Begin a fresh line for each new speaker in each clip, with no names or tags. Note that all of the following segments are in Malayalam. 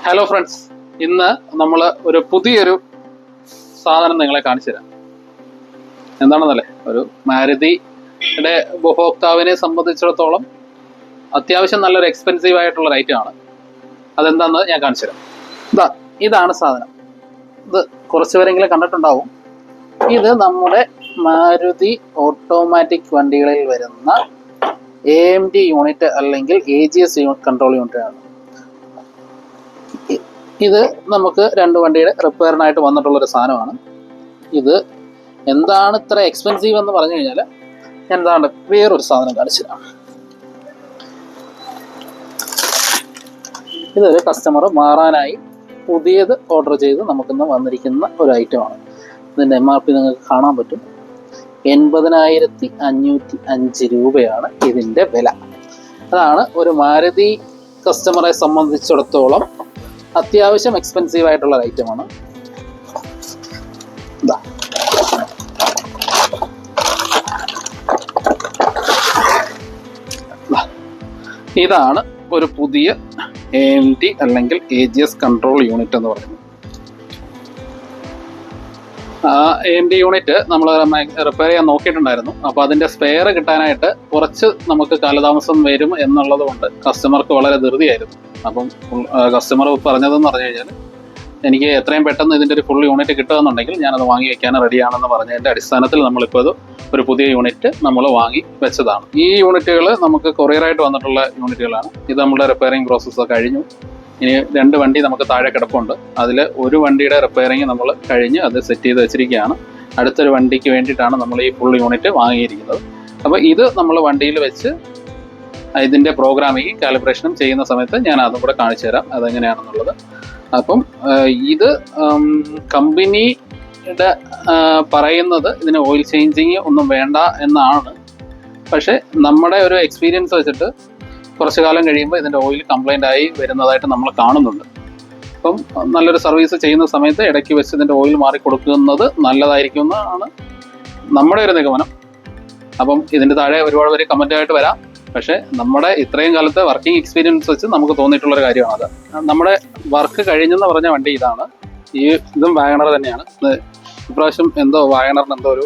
ഹലോ ഫ്രണ്ട്സ്, ഇന്ന് നമ്മൾ ഒരു പുതിയൊരു സാധനം നിങ്ങളെ കാണിച്ചു തരാം. എന്താണെന്നല്ലേ, ഒരു മാരുതിയുടെ ഉപഭോക്താവിനെ സംബന്ധിച്ചിടത്തോളം അത്യാവശ്യം നല്ലൊരു എക്സ്പെൻസീവ് ആയിട്ടുള്ള ഐറ്റമാണ്. അതെന്താണെന്ന് ഞാൻ കാണിച്ചു തരാം. ഇതാണ് സാധനം. ഇത് കുറച്ച് പേരെങ്കിലും കണ്ടിട്ടുണ്ടാവും. ഇത് നമ്മുടെ മാരുതി ഓട്ടോമാറ്റിക് വണ്ടികളിൽ വരുന്ന AMD യൂണിറ്റ് അല്ലെങ്കിൽ AGS കൺട്രോൾ യൂണിറ്റ് ആണ്. ഇത് നമുക്ക് രണ്ട് വണ്ടിയുടെ റിപ്പയറിനായിട്ട് വന്നിട്ടുള്ളൊരു സാധനമാണ്. ഇത് എന്താണ് ഇത്ര എക്സ്പെൻസീവ് എന്ന് പറഞ്ഞു കഴിഞ്ഞാൽ ഞാൻ എന്താണ് വേറൊരു സാധനം കാണിച്ചുതരാം. ഇതൊരു കസ്റ്റമർ മാറാനായി പുതിയത് ഓർഡർ ചെയ്ത് നമുക്കിന്ന് വന്നിരിക്കുന്ന ഒരു ഐറ്റമാണ്. ഇതിൻ്റെ MRP നിങ്ങൾക്ക് കാണാൻ പറ്റും. 80,505 രൂപയാണ് ഇതിൻ്റെ വില. അതാണ് ഒരു മാരുതി കസ്റ്റമറെ സംബന്ധിച്ചിടത്തോളം അത്യാവശ്യം എക്സ്പെൻസീവ് ആയിട്ടുള്ള ഐറ്റമാണ്. ഇതാണ് ഒരു പുതിയ AMD അല്ലെങ്കിൽ AGS കൺട്രോൾ യൂണിറ്റ് എന്ന് പറയുന്നത്. ആ AMD യൂണിറ്റ് നമ്മൾ റിപ്പയർ ചെയ്യാൻ നോക്കിയിട്ടുണ്ടായിരുന്നു. അപ്പോൾ അതിൻ്റെ സ്പെയർ കിട്ടാനായിട്ട് കുറച്ച് നമുക്ക് കാലതാമസം വരും എന്നുള്ളത് കൊണ്ട് കസ്റ്റമർക്ക് വളരെ ധൃതിയായിരുന്നു. അപ്പം കസ്റ്റമർ പറഞ്ഞതെന്ന് പറഞ്ഞു കഴിഞ്ഞാൽ, എനിക്ക് എത്രയും പെട്ടെന്ന് ഇതിൻ്റെ ഒരു ഫുൾ യൂണിറ്റ് കിട്ടുകയെന്നുണ്ടെങ്കിൽ ഞാനത് വാങ്ങി വെക്കാൻ റെഡിയാണെന്ന് പറഞ്ഞതിൻ്റെ അടിസ്ഥാനത്തിൽ നമ്മളിപ്പോൾ ഒരു പുതിയ യൂണിറ്റ് നമ്മൾ വാങ്ങി വെച്ചതാണ്. ഈ യൂണിറ്റുകൾ നമുക്ക് കൊറിയറായിട്ട് വന്നിട്ടുള്ള യൂണിറ്റുകളാണ്. ഇത് നമ്മുടെ റിപ്പയറിംഗ് പ്രോസസ്സ് കഴിഞ്ഞു. ഇനി 2 വണ്ടി നമുക്ക് താഴെ കിടപ്പുണ്ട്. അതിൽ ഒരു വണ്ടിയുടെ റിപ്പയറിങ് നമ്മൾ കഴിഞ്ഞ് അത് സെറ്റ് ചെയ്ത് വെച്ചിരിക്കുകയാണ്. അടുത്തൊരു വണ്ടിക്ക് വേണ്ടിയിട്ടാണ് നമ്മൾ ഈ ഫുൾ യൂണിറ്റ് വാങ്ങിയിരിക്കുന്നത്. അപ്പോൾ ഇത് നമ്മൾ വണ്ടിയിൽ വെച്ച് ഇതിൻ്റെ പ്രോഗ്രാമിങ് കാലിബ്രേഷനും ചെയ്യുന്ന സമയത്ത് ഞാൻ അതും കൂടെ കാണിച്ചു തരാം അതെങ്ങനെയാണെന്നുള്ളത്. അപ്പം ഇത് കമ്പനിയുടെ പറയുന്നത് ഇതിന് ഓയിൽ ചേഞ്ചിങ് ഒന്നും വേണ്ട എന്നാണ്. പക്ഷേ നമ്മുടെ ഒരു എക്സ്പീരിയൻസ് വെച്ചിട്ട് കുറച്ച് കാലം കഴിയുമ്പോൾ ഇതിൻ്റെ ഓയിൽ കംപ്ലൈൻ്റ് ആയി വരുന്നതായിട്ട് നമ്മൾ കാണുന്നുണ്ട്. അപ്പം നല്ലൊരു സർവീസ് ചെയ്യുന്ന സമയത്ത് ഇടയ്ക്ക് വെച്ച് ഇതിൻ്റെ ഓയിൽ മാറി കൊടുക്കുന്നത് നല്ലതായിരിക്കും എന്നാണ് നമ്മുടെ ഒരു നിഗമനം. അപ്പം ഇതിൻ്റെ താഴെ ഒരുപാട് പേര് കമൻ്റായിട്ട് വരാം. പക്ഷേ നമ്മുടെ ഇത്രയും കാലത്തെ വർക്കിംഗ് എക്സ്പീരിയൻസ് വെച്ച് നമുക്ക് തോന്നിയിട്ടുള്ളൊരു കാര്യമാണത്. നമ്മുടെ വർക്ക് കഴിഞ്ഞെന്ന് പറഞ്ഞ വണ്ടി ഇതാണ്. ഇതും വാഗണർ തന്നെയാണ്. ഇപ്രാവശ്യം എന്തോ വാഗണറിന് എന്തോ ഒരു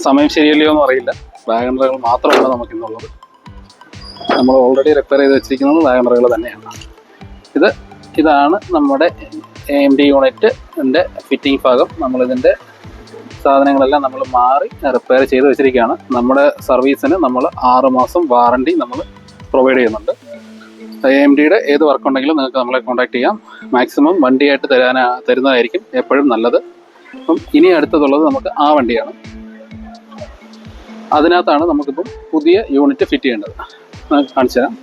സമയം ശരിയല്ലയോ എന്ന് അറിയില്ല. വാഗണറുകൾ മാത്രമല്ല നമുക്കിന്നുള്ളത്. നമ്മൾ ഓൾറെഡി റിപ്പയർ ചെയ്ത് വെച്ചിരിക്കുന്നത് വാഗണറുകൾ തന്നെയാണ്. ഇതാണ് നമ്മുടെ AMD യൂണിറ്റിൻ്റെ ഫിറ്റിംഗ് ഭാഗം. നമ്മളിതിൻ്റെ സാധനങ്ങളെല്ലാം നമ്മൾ മാറി റിപ്പയർ ചെയ്ത് വെച്ചിരിക്കുകയാണ്. നമ്മുടെ സർവീസിന് നമ്മൾ 6 മാസം വാറണ്ടി നമ്മൾ പ്രൊവൈഡ് ചെയ്യുന്നുണ്ട്. AMDയുടെ ഏത് വർക്ക് ഉണ്ടെങ്കിലും നിങ്ങൾക്ക് നമ്മളെ കോൺടാക്ട് ചെയ്യാം. മാക്സിമം വണ്ടിയായിട്ട് തരുന്നതായിരിക്കും എപ്പോഴും നല്ലത്. അപ്പം ഇനി അടുത്തതുള്ളത് നമുക്ക് ആ വണ്ടിയാണ്. അതിനകത്താണ് നമുക്കിപ്പം പുതിയ യൂണിറ്റ് ഫിറ്റ് ചെയ്യേണ്ടത്. കാണിച്ചു തരാം.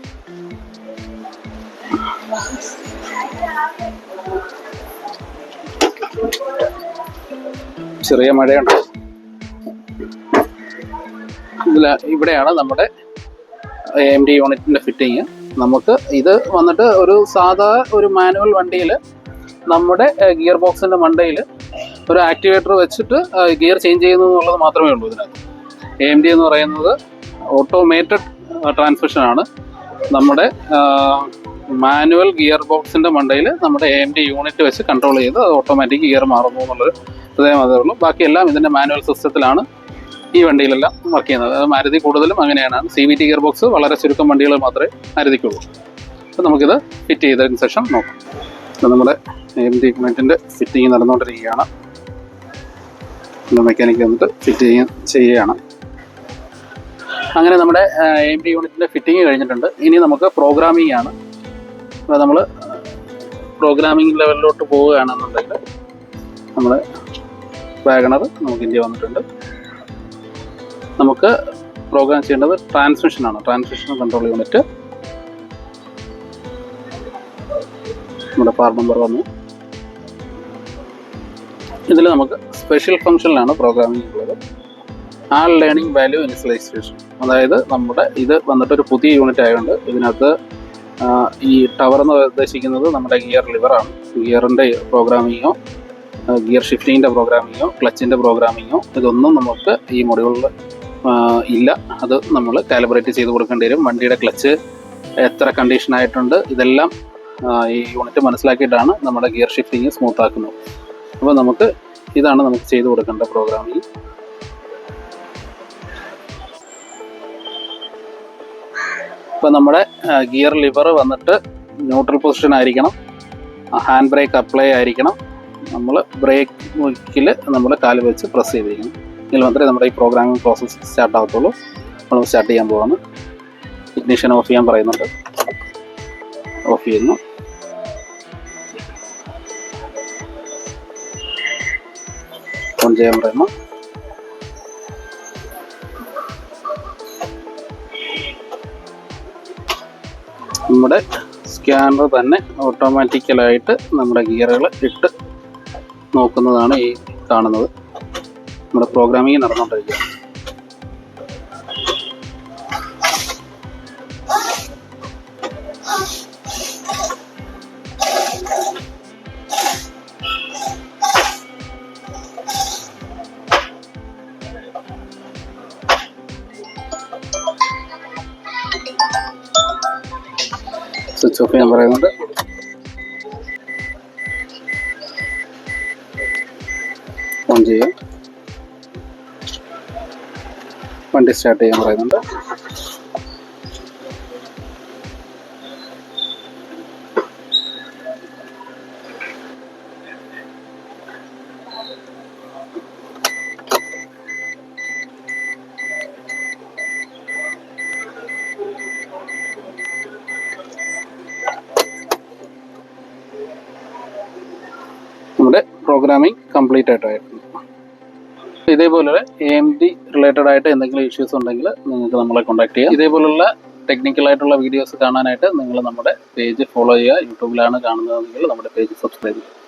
ചെറിയ മഴയുണ്ട്. ഇവിടെയാണ് നമ്മുടെ AMD യൂണിറ്റിൻ്റെ ഫിറ്റിങ്. നമുക്ക് ഇത് വന്നിട്ട് ഒരു സാധാ ഒരു മാനുവൽ വണ്ടിയിൽ നമ്മുടെ ഗിയർ ബോക്സിൻ്റെ മണ്ടയിൽ ഒരു ആക്ടിവേറ്റർ വെച്ചിട്ട് ഗിയർ ചേഞ്ച് ചെയ്യുന്നു എന്നുള്ളത് മാത്രമേ ഉള്ളൂ. ഇതിനകത്ത് AMD എന്ന് പറയുന്നത് ഓട്ടോമേറ്റഡ് ട്രാൻസ്മിഷനാണ്. നമ്മുടെ മാനുവൽ ഗിയർ ബോക്സിൻ്റെ മണ്ടയിൽ നമ്മുടെ AMD യൂണിറ്റ് വെച്ച് കൺട്രോൾ ചെയ്ത് അത് ഓട്ടോമാറ്റിക് ഗിയർ മാറുന്നു എന്നുള്ളൊരു പ്രത്യേകം അതേ ഉള്ളൂ. ബാക്കിയെല്ലാം ഇതിൻ്റെ മാനുവൽ സിസ്റ്റത്തിലാണ് ഈ വണ്ടിയിലെല്ലാം വർക്ക് ചെയ്യുന്നത്. മാരുതി കൂടുതലും അങ്ങനെയാണ്. CVT ഗിയർ ബോക്സ് വളരെ ചുരുക്കം വണ്ടികൾ മാത്രമേ മാരുതിക്കുള്ളൂ. അപ്പോൾ നമുക്കിത് ഫിറ്റ് ചെയ്തതിന് ശേഷം നോക്കാം. നമ്മുടെ AMD യൂണിറ്റിൻ്റെ ഫിറ്റിങ് നടന്നുകൊണ്ടിരിക്കുകയാണ്. മെക്കാനിക്ക് വന്നിട്ട് ഫിറ്റ് ചെയ്യുകയാണ്. അങ്ങനെ നമ്മുടെ AMD യൂണിറ്റിൻ്റെ ഫിറ്റിങ് കഴിഞ്ഞിട്ടുണ്ട്. ഇനി നമുക്ക് പ്രോഗ്രാമിംഗ് ആണ്. അപ്പോൾ നമ്മൾ പ്രോഗ്രാമിംഗ് ലെവലിലോട്ട് പോവുകയാണെന്നുണ്ടെങ്കിൽ നമ്മുടെ വാഗണർ നമുക്ക് ഇന്ത്യ വന്നിട്ടുണ്ട്. നമുക്ക് പ്രോഗ്രാം ചെയ്യേണ്ടത് ട്രാൻസ്മിഷനാണ്. ട്രാൻസ്മിഷൻ കൺട്രോൾ യൂണിറ്റ് നമ്മുടെ പാർട്ട് നമ്പർ വന്നു. ഇതിൽ നമുക്ക് സ്പെഷ്യൽ ഫംഗ്ഷനിലാണ് പ്രോഗ്രാമിംഗ് ഉള്ളത്. ആൾ ലേണിംഗ് വാല്യൂ ഇനിഷ്യലൈസേഷൻ. അതായത് നമ്മുടെ ഇത് വന്നിട്ടൊരു പുതിയ യൂണിറ്റ് ആയതുകൊണ്ട് ഇതിനകത്ത് ഈ ടവർ എന്ന് ഉദ്ദേശിക്കുന്നത് നമ്മുടെ ഗിയർ ലിവറാണ്. ഗിയറിൻ്റെ പ്രോഗ്രാമിങ്ങോ ഗിയർ ഷിഫ്റ്റിങ്ങിൻ്റെ പ്രോഗ്രാമിങ്ങോ ക്ലച്ചിൻ്റെ പ്രോഗ്രാമിങ്ങോ ഇതൊന്നും നമുക്ക് ഈ മൊഡ്യൂളിൽ ഇല്ല. അത് നമ്മൾ കാലിബ്രേറ്റ് ചെയ്ത് കൊടുക്കേണ്ടി വരും. വണ്ടിയുടെ ക്ലച്ച് എത്ര കണ്ടീഷൻ ആയിട്ടുണ്ട്, ഇതെല്ലാം ഈ യൂണിറ്റ് മനസ്സിലാക്കിയിട്ടാണ് നമ്മുടെ ഗിയർ ഷിഫ്റ്റിങ് സ്മൂത്ത് ആക്കുന്നത്. അപ്പോൾ ഇതാണ് നമുക്ക് ചെയ്തു കൊടുക്കേണ്ട പ്രോഗ്രാമിങ്. ഇപ്പോൾ നമ്മുടെ ഗിയർ ലിവർ വന്നിട്ട് ന്യൂട്രൽ പൊസിഷൻ ആയിരിക്കണം, ഹാൻഡ് ബ്രേക്ക് അപ്ലൈ ആയിരിക്കണം, നമ്മൾ ബ്രേക്ക് മുക്കിൽ നമ്മൾ കാല് വെച്ച് പ്രസ് ചെയ്തിരിക്കണം. എങ്കിൽ മാത്രമേ നമ്മുടെ ഈ പ്രോഗ്രാമിംഗ് പ്രോസസ്സ് സ്റ്റാർട്ട് ആകത്തുള്ളൂ. നമ്മൾ സ്റ്റാർട്ട് ചെയ്യാൻ പോവാണ്. ഇഗ്നിഷൻ ഓഫ് ചെയ്യാൻ പറയുന്നുണ്ട്, ഓഫ് ചെയ്യുന്നു. ഓൺ ചെയ്യാൻ പറയുന്നു. നമ്മുടെ സ്കാനർ തന്നെ ഓട്ടോമാറ്റിക്കലായിട്ട് നമ്മുടെ ഗിയറുകൾ ഇട്ട് നോക്കുന്നതാണ് ഈ കാണുന്നത്. നമ്മുടെ പ്രോഗ്രാമിംഗ് നടന്നുകൊണ്ടിരിക്കുക. സ്വിച്ച് ഓഫ് ചെയ്യാൻ പറയുന്നുണ്ട്. ഓൺ ചെയ്യാം. വണ്ടി സ്റ്റാർട്ട് ചെയ്യാൻ പറയുന്നുണ്ട്. നമ്മുടെ പ്രോഗ്രാമിംഗ് കംപ്ലീറ്റ് ആയിട്ടായിരുന്നു. ഇതേപോലെ AMD റിലേറ്റഡ് ആയിട്ട് എന്തെങ്കിലും ഇഷ്യൂസ് ഉണ്ടെങ്കിൽ നിങ്ങൾക്ക് നമ്മളെ കോൺടാക്ട് ചെയ്യാം. ഇതേപോലുള്ള ടെക്നിക്കലായിട്ടുള്ള വീഡിയോസ് കാണാനായിട്ട് നിങ്ങൾ നമ്മുടെ പേജ് ഫോളോ ചെയ്യുക. യൂട്യൂബിലാണ് കാണുന്നതെങ്കിൽ നമ്മുടെ പേജ് സബ്സ്ക്രൈബ് ചെയ്യുക.